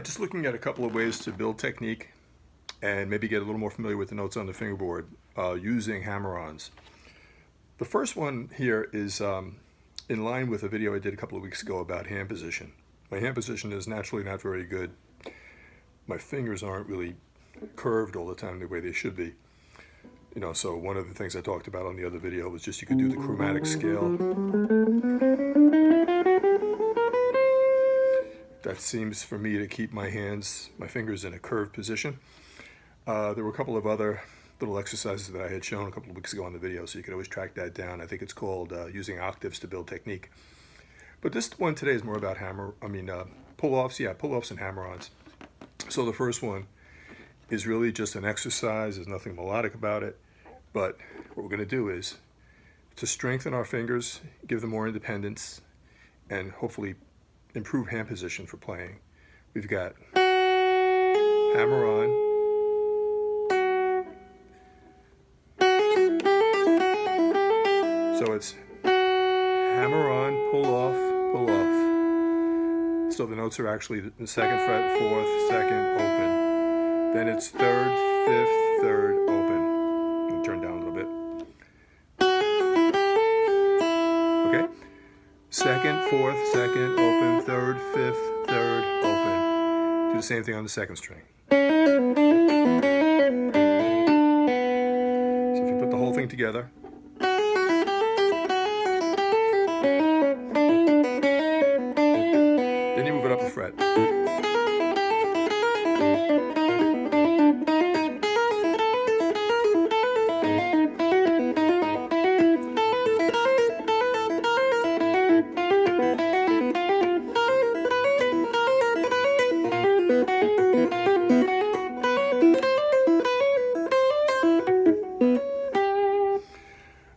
just looking at a couple of ways to build technique and maybe get a little more familiar with the notes on the fingerboard using hammer-ons. The first one here is in line with a video I did a couple of weeks ago about hand position. My hand position is naturally not very good. My fingers aren't really curved all the time the way they should be. You know, so one of the things I talked about on the other video was just you could do the chromatic scale. That seems for me to keep my fingers in a curved position. There were a couple of other little exercises that I had shown a couple of weeks ago on the video, so you could always track that down. I think it's called using octaves to build technique. But this one today is more about pull-offs. Yeah, pull-offs and hammer-ons. So the first one is really just an exercise. There's nothing melodic about it. But what we're going to do is to strengthen our fingers, give them more independence, and hopefully improve hand position for playing. We've got hammer-on, so it's hammer-on, pull-off, pull-off. So the notes are actually the second fret, fourth, second, open. Then it's third, fifth, third, open. I'm going to turn down a little bit. Okay? Second, fourth, second, open, third, fifth, third, open. Do the same thing on the second string. So if you put the whole thing together, then you move it up a fret.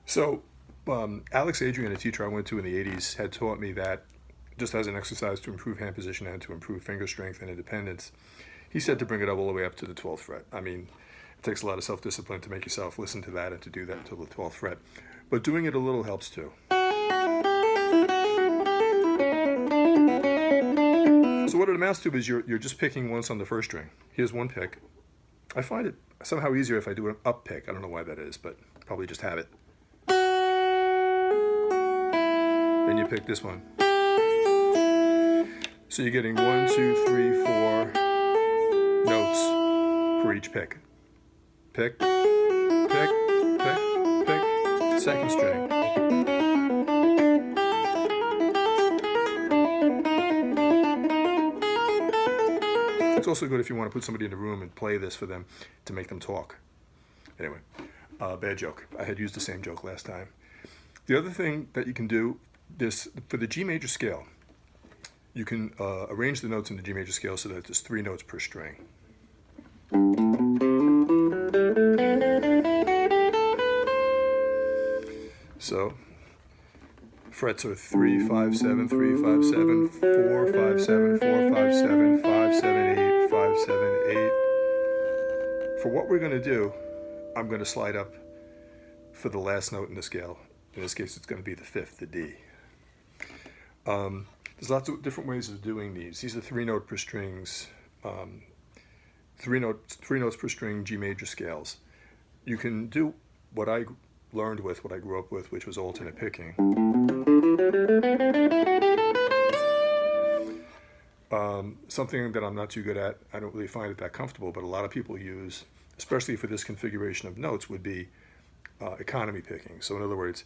So Alex Adrian, a teacher I went to in the 80s, had taught me that just as an exercise to improve hand position and to improve finger strength and independence, he said to bring it all the way up to the 12th fret. I mean, it takes a lot of self-discipline to make yourself listen to that and to do that until the 12th fret. But doing it a little helps too. So what it amounts to is you're just picking once on the first string. Here's one pick. I find it somehow easier if I do an up pick. I don't know why that is, but probably just have it. Then you pick this one. So you're getting 1, 2, 3, 4 notes for each pick. Pick, pick, pick, pick, second string. It's also good if you want to put somebody in the room and play this for them to make them talk. Anyway, bad joke. I had used the same joke last time. The other thing that you can do is for the G major scale, you can arrange the notes in the G major scale so that there's 3 notes per string. So frets are 3, 5, 7, 3, 5, 7, 4, 5, 7, 4, 5, 7, 5, 7, 8, 5, 7, 8. For what we're going to do, I'm going to slide up for the last note in the scale. In this case, it's going to be the 5th, the D. There's lots of different ways of doing these. These are 3-note per strings, 3 notes per string G major scales. You can do what I learned with, what I grew up with, which was alternate picking. Something that I'm not too good at, I don't really find it that comfortable, but a lot of people use, especially for this configuration of notes, would be economy picking. So in other words,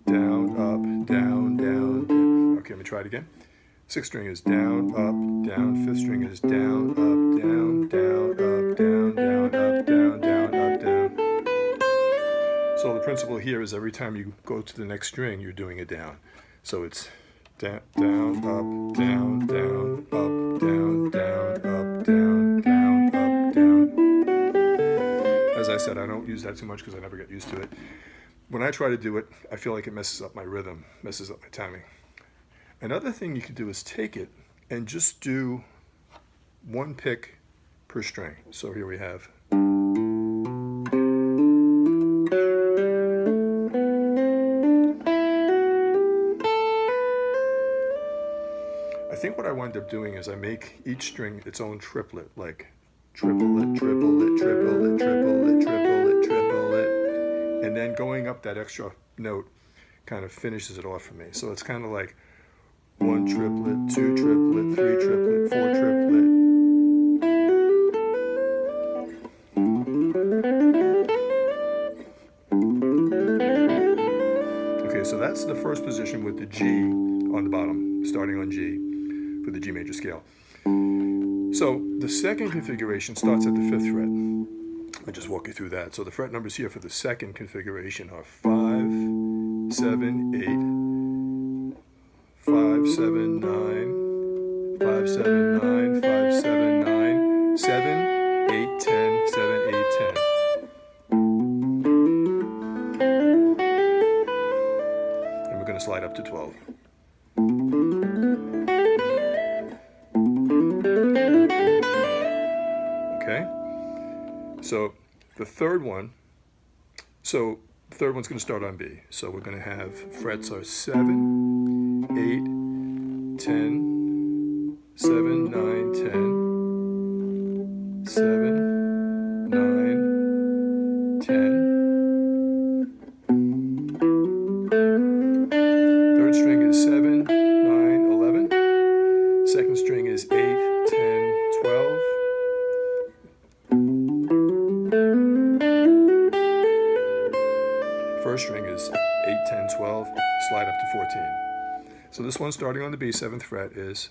down, up, down, down, down. Okay, let me try it again. 6th string is down, up, down. 5th string is down, up, down, down, up, down, down, up, down, down, up, down. So the principle here is every time you go to the next string, you're doing a down. So it's down, down, up, down, down, up, down, down, up, down, down, up, down. As I said, I don't use that too much because I never get used to it. When I try to do it, I feel like it messes up my rhythm, messes up my timing. Another thing you could do is take it and just do 1 pick per string. So here we have. what I wind up doing is I make each string its own triplet, like triplet, triplet, triplet, triplet, triplet, triplet, and then going up that extra note kind of finishes it off for me. So it's kind of like 1 triplet, 2 triplet, 3 triplet, 4 triplet. Okay, so that's the first position with the G on the bottom, starting on G for the G major scale. So the second configuration starts at the 5th fret. I'll just walk you through that. So the fret numbers here for the second configuration are 5, 7, 8, 5, 7, 9, 5, 7, 9, 5, 7, 9, 7, 8, 10, 7, 8, 10. And we're going to slide up to 12. Okay? So the third one, the third one's going to start on B. So we're going to have frets are 7, 8, 10, 7, 9, 10, 7, 9, 10. Third string is 7, 9, 11. Second string is 8, 10, 12. First string is 8, 10, 12, slide up to 14. So this one starting on the B, 7th fret is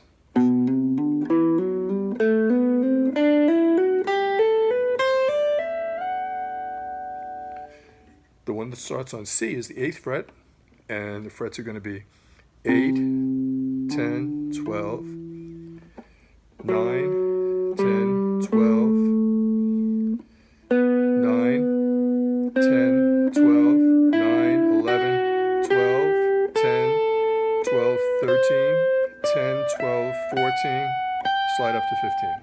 the one that starts on C is the 8th fret, and the frets are going to be 8, 10, 12, 9, 10, 12, 9, 10, 12, 9, 11, 12, 10, 12, 13, 10, 12, 14, slide up to 15.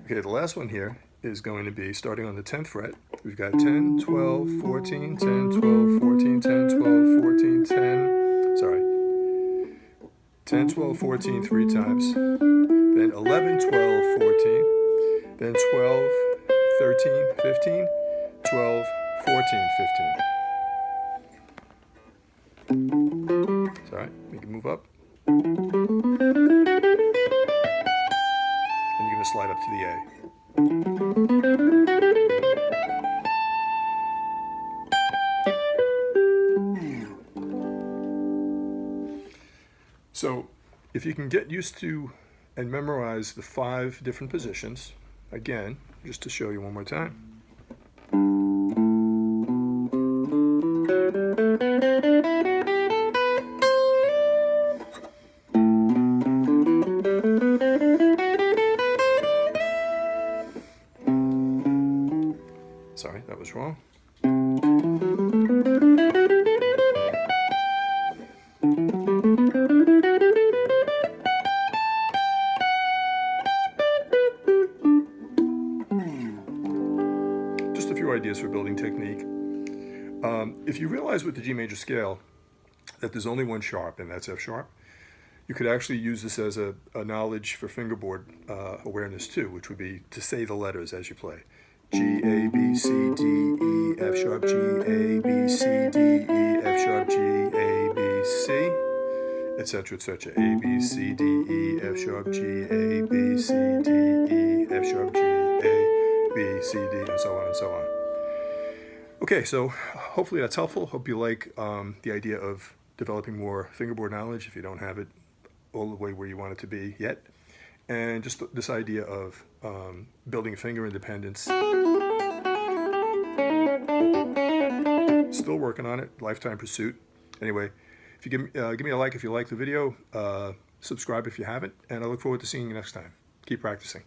Okay, the last one here is going to be starting on the 10th fret. We've got 10, 12, 14, 10, 12, 14, 10, 12, 14, 10, sorry, 10, 12, 14 3 times, then 11, 12, 14, then 12, 13, 15, 12, 14, 15. It's all right, we can move up. And you're going to slide up to the A. So if you can get used to and memorize the 5 different positions, again, just to show you one more time. Sorry, that was wrong. Just a few ideas for building technique. If you realize with the G major scale that there's only one sharp, and that's F sharp, you could actually use this as a knowledge for fingerboard awareness too, which would be to say the letters as you play. G, A, B, C, D, E, F sharp, G, A, B, C, D, E, F sharp, G, A, B, C, etc., etc. A, B, C, D, E, F sharp, G, A, B, C, D, E, F sharp, G, A, B, C, D, and so on and so on. Okay, so hopefully that's helpful. Hope you like the idea of developing more fingerboard knowledge if you don't have it all the way where you want it to be yet. And just this idea of building finger independence. Still working on it, lifetime pursuit. Anyway, if you give me a like if you like the video, subscribe if you haven't, and I look forward to seeing you next time. Keep practicing.